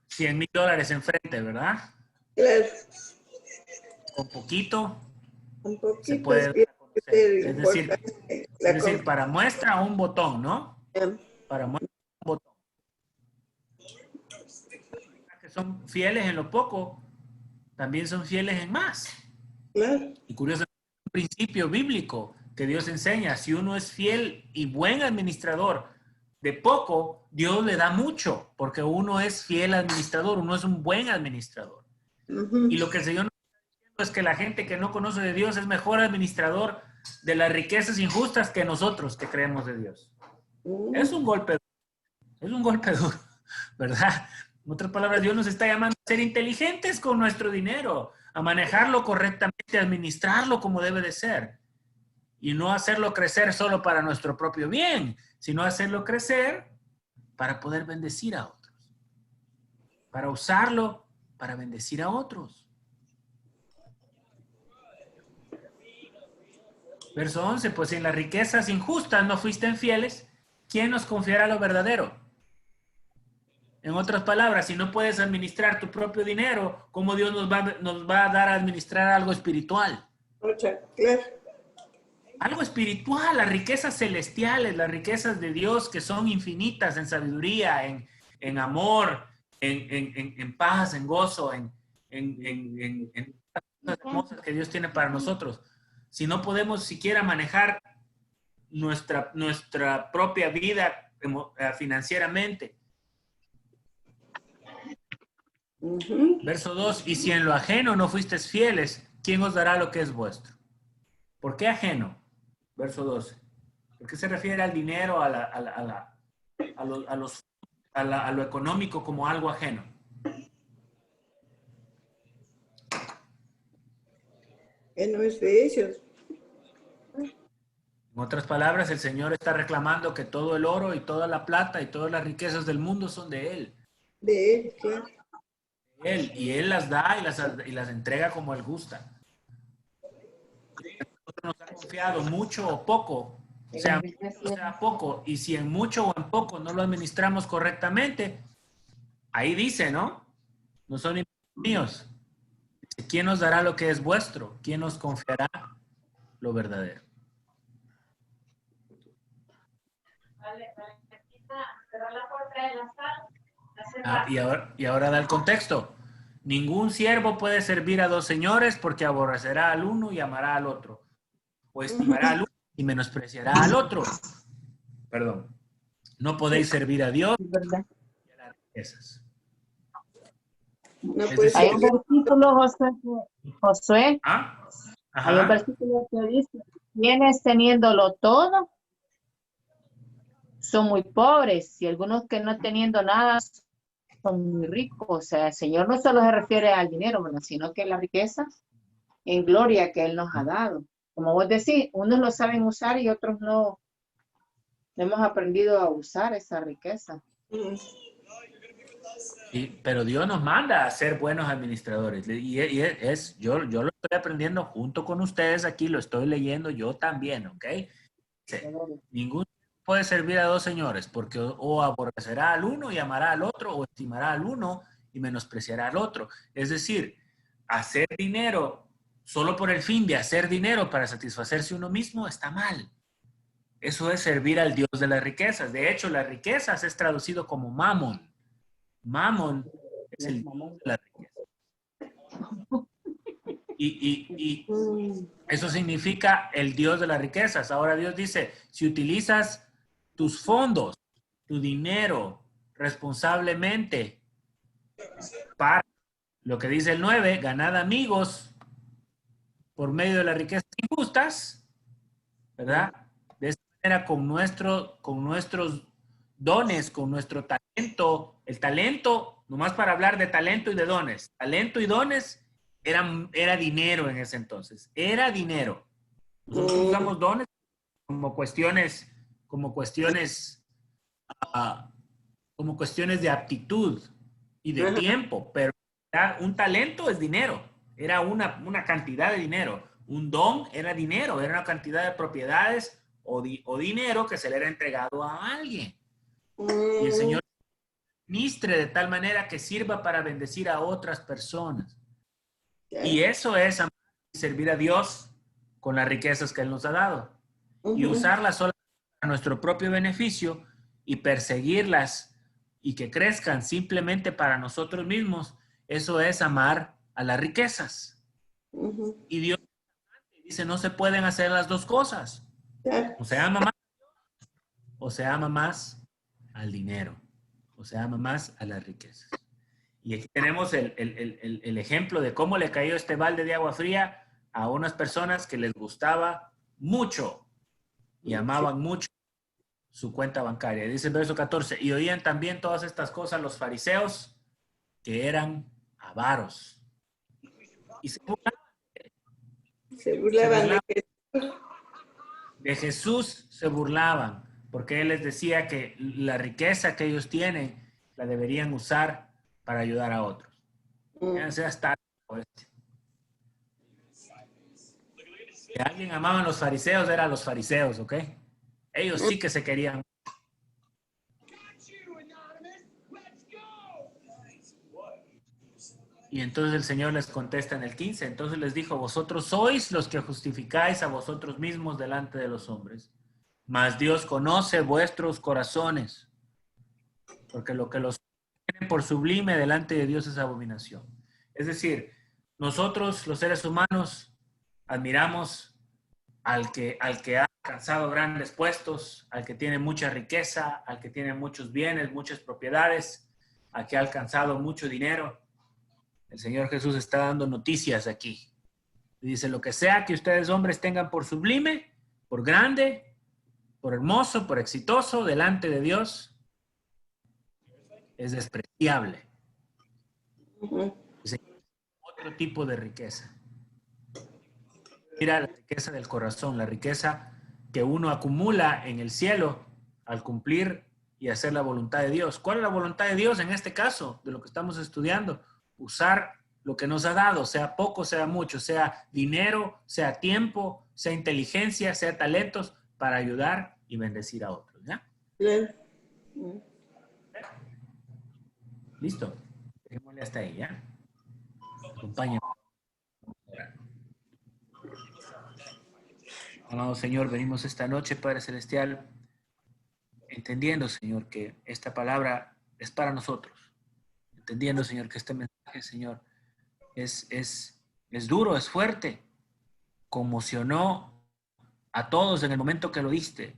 $100,000 enfrente, ¿verdad? Claro. Con poquito, un poquito se puede dar a conocer. Es decir, para muestra un botón, ¿no? Para muestra un botón. Que son fieles en lo poco, también son fieles en más. Claro. Y curiosamente, un principio bíblico que Dios enseña, si uno es fiel y buen administrador de poco, Dios le da mucho, porque uno es fiel administrador, uno es un buen administrador. Uh-huh. Y lo que el Señor nos está diciendo es que la gente que no conoce de Dios es mejor administrador de las riquezas injustas que nosotros que creemos de Dios. Es un golpe. Es un golpe duro, ¿verdad? En otras palabras, Dios nos está llamando a ser inteligentes con nuestro dinero, a manejarlo correctamente, a administrarlo como debe de ser. Y no hacerlo crecer solo para nuestro propio bien, sino hacerlo crecer para poder bendecir a otros. Para usarlo para bendecir a otros. Verso 11, pues si en las riquezas injustas no fuiste fieles, ¿quién nos confiará lo verdadero? En otras palabras, si no puedes administrar tu propio dinero, ¿cómo Dios nos va a dar a administrar algo espiritual? Claro. Algo espiritual, las riquezas celestiales, las riquezas de Dios que son infinitas en sabiduría, en amor, en paz, en gozo, en cosas hermosas que Dios tiene para nosotros. Si no podemos siquiera manejar nuestra propia vida financieramente. Verso 2, y si en lo ajeno no fuisteis fieles, ¿quién os dará lo que es vuestro? ¿Por qué ajeno? Verso 12. ¿Por qué se refiere al dinero, a lo económico como algo ajeno? Que no es de ellos. En otras palabras, el Señor está reclamando que todo el oro y toda la plata y todas las riquezas del mundo son de Él. De Él, claro. Él, y Él las da y las entrega como Él gusta. Nosotros nos ha confiado mucho o poco, o sea poco, y si en mucho o en poco no lo administramos correctamente, ahí dice, ¿no? No son míos. ¿Quién nos dará lo que es vuestro? ¿Quién nos confiará lo verdadero? Y ahora da el contexto. Ningún siervo puede servir a dos señores porque aborrecerá al uno y amará al otro. O estimará al uno y menospreciará al otro. Perdón. No podéis servir a Dios y a las riquezas. No Es puede decir, Hay un versículo, Josué, ¿ah? hay un Ajá. versículo que dice, quienes teniéndolo todo son muy pobres y algunos que no teniendo nada son muy ricos. O sea, el Señor no solo se refiere al dinero, ¿verdad? Sino que la riqueza en gloria que Él nos ha dado. Como vos decís, unos lo saben usar y otros no hemos aprendido a usar esa riqueza. Pero Dios nos manda a ser buenos administradores. Yo lo estoy aprendiendo junto con ustedes aquí, lo estoy leyendo yo también, ¿ok? Sí. Ningún puede servir a dos señores, porque o aborrecerá al uno y amará al otro, o estimará al uno y menospreciará al otro. Es decir, hacer dinero solo por el fin de hacer dinero para satisfacerse uno mismo está mal. Eso es servir al Dios de las riquezas. De hecho, las riquezas es traducido como mamón. Mamón es el Dios de la riqueza. Y eso significa el Dios de las riquezas. Ahora Dios dice, si utilizas tus fondos, tu dinero responsablemente para lo que dice el 9, ganad amigos por medio de las riquezas injustas, ¿verdad? De esta manera con nuestros dones, con nuestro talento, el talento, nomás para hablar de talento y de dones, talento y dones era dinero en ese entonces, era dinero. Nosotros usamos dones como cuestiones de aptitud y de tiempo, pero un talento es dinero, era una cantidad de dinero. Un don era dinero, era una cantidad de propiedades o dinero que se le era entregado a alguien. Y el Señor ministre de tal manera que sirva para bendecir a otras personas. Y eso es amar y servir a Dios con las riquezas que Él nos ha dado. Y usarlas solo para nuestro propio beneficio y perseguirlas y que crezcan simplemente para nosotros mismos. Eso es amar a las riquezas. Y Dios dice, no se pueden hacer las dos cosas. O se ama más o se ama más al dinero. O se ama más a las riquezas. Y aquí tenemos el ejemplo de cómo le cayó este balde de agua fría a unas personas que les gustaba mucho y amaban mucho su cuenta bancaria. Dice el verso 14, y oían también todas estas cosas los fariseos, que eran avaros. Y se burlaban de Jesús. de Jesús se burlaban, porque él les decía que la riqueza que ellos tienen la deberían usar para ayudar a otros. Fíjense hasta si alguien amaban los fariseos, eran los fariseos, ¿ok? Ellos sí que se querían. Y entonces el Señor les contesta en el 15, entonces les dijo, vosotros sois los que justificáis a vosotros mismos delante de los hombres, mas Dios conoce vuestros corazones, porque lo que los tiene por sublime delante de Dios es abominación. Es decir, nosotros los seres humanos admiramos al que ha alcanzado grandes puestos, al que tiene mucha riqueza, al que tiene muchos bienes, muchas propiedades, al que ha alcanzado mucho dinero. El Señor Jesús está dando noticias aquí. Dice, lo que sea que ustedes hombres tengan por sublime, por grande, por hermoso, por exitoso, delante de Dios, es despreciable. Es otro tipo de riqueza. Mira la riqueza del corazón, la riqueza que uno acumula en el cielo al cumplir y hacer la voluntad de Dios. ¿Cuál es la voluntad de Dios en este caso, de lo que estamos estudiando? Usar lo que nos ha dado, sea poco, sea mucho, sea dinero, sea tiempo, sea inteligencia, sea talentos, para ayudar y bendecir a otros, ¿ya? ¿Listo? Dejémosle hasta ahí, ¿ya? Acompáñame. Amado Señor, venimos esta noche, Padre Celestial, entendiendo, Señor, que esta palabra es para nosotros. Entendiendo, Señor, que este mensaje, Señor, es duro, es fuerte. Conmocionó a todos en el momento que lo diste.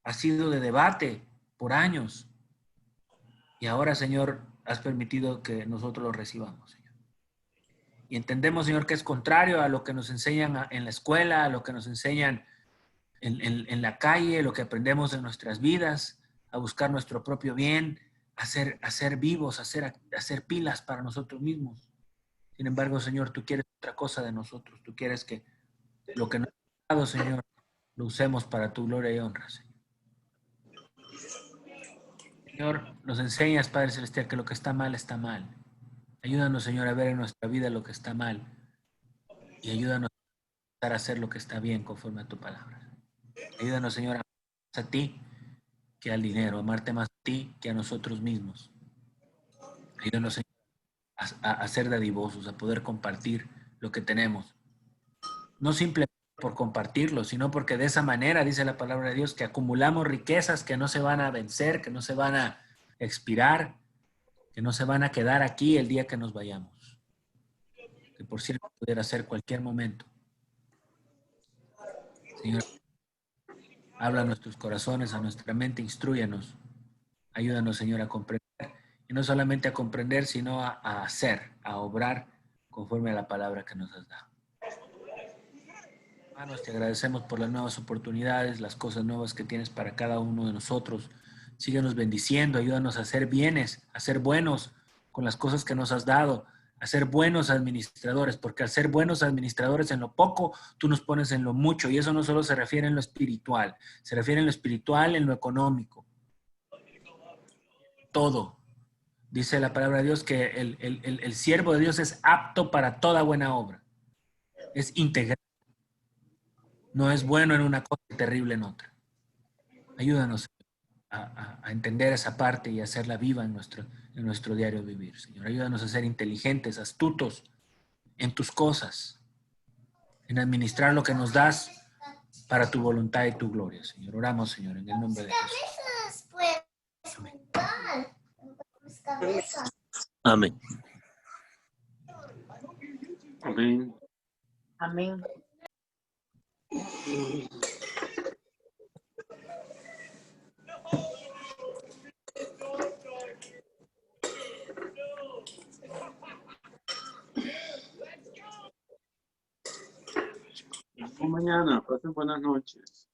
Ha sido de debate por años. Y ahora, Señor, has permitido que nosotros lo recibamos, Señor. Y entendemos, Señor, que es contrario a lo que nos enseñan en la escuela, a lo que nos enseñan en la calle, lo que aprendemos en nuestras vidas, a buscar nuestro propio bien, a ser vivos, a hacer pilas para nosotros mismos. Sin embargo, Señor, tú quieres otra cosa de nosotros. Tú quieres que lo que nos has dado, Señor, lo usemos para tu gloria y honra, Señor. Señor, nos enseñas, Padre Celestial, que lo que está mal, está mal. Ayúdanos, Señor, a ver en nuestra vida lo que está mal. Y ayúdanos a hacer lo que está bien conforme a tu palabra. Ayúdanos, Señor, a amarte más a ti que al dinero, amarte más a ti que a nosotros mismos. Ayúdanos, Señor, a ser dadivosos, a poder compartir lo que tenemos. No simplemente por compartirlo, sino porque de esa manera, dice la palabra de Dios, que acumulamos riquezas que no se van a vencer, que no se van a expirar, que no se van a quedar aquí el día que nos vayamos. Que por cierto pudiera ser cualquier momento. Señor, habla a nuestros corazones, a nuestra mente, instrúyanos. Ayúdanos, Señor, a comprender. Y no solamente a comprender, sino a hacer, a obrar conforme a la palabra que nos has dado. Hermanos, te agradecemos por las nuevas oportunidades, las cosas nuevas que tienes para cada uno de nosotros. Síguenos bendiciendo, ayúdanos a ser bienes, a ser buenos con las cosas que nos has dado, a ser buenos administradores, porque al ser buenos administradores en lo poco, tú nos pones en lo mucho, y eso no solo se refiere en lo espiritual, se refiere en lo espiritual, en lo económico. Todo. Dice la palabra de Dios que el siervo de Dios es apto para toda buena obra. Es integral. No es bueno en una cosa y terrible en otra. Ayúdanos a entender esa parte y a hacerla viva en nuestro diario vivir, Señor. Ayúdanos a ser inteligentes, astutos en tus cosas, en administrar lo que nos das para tu voluntad y tu gloria, Señor. Oramos, Señor, en el nombre de Jesús. Amén. Amén. Amén. Hasta mañana. Pasen buenas noches.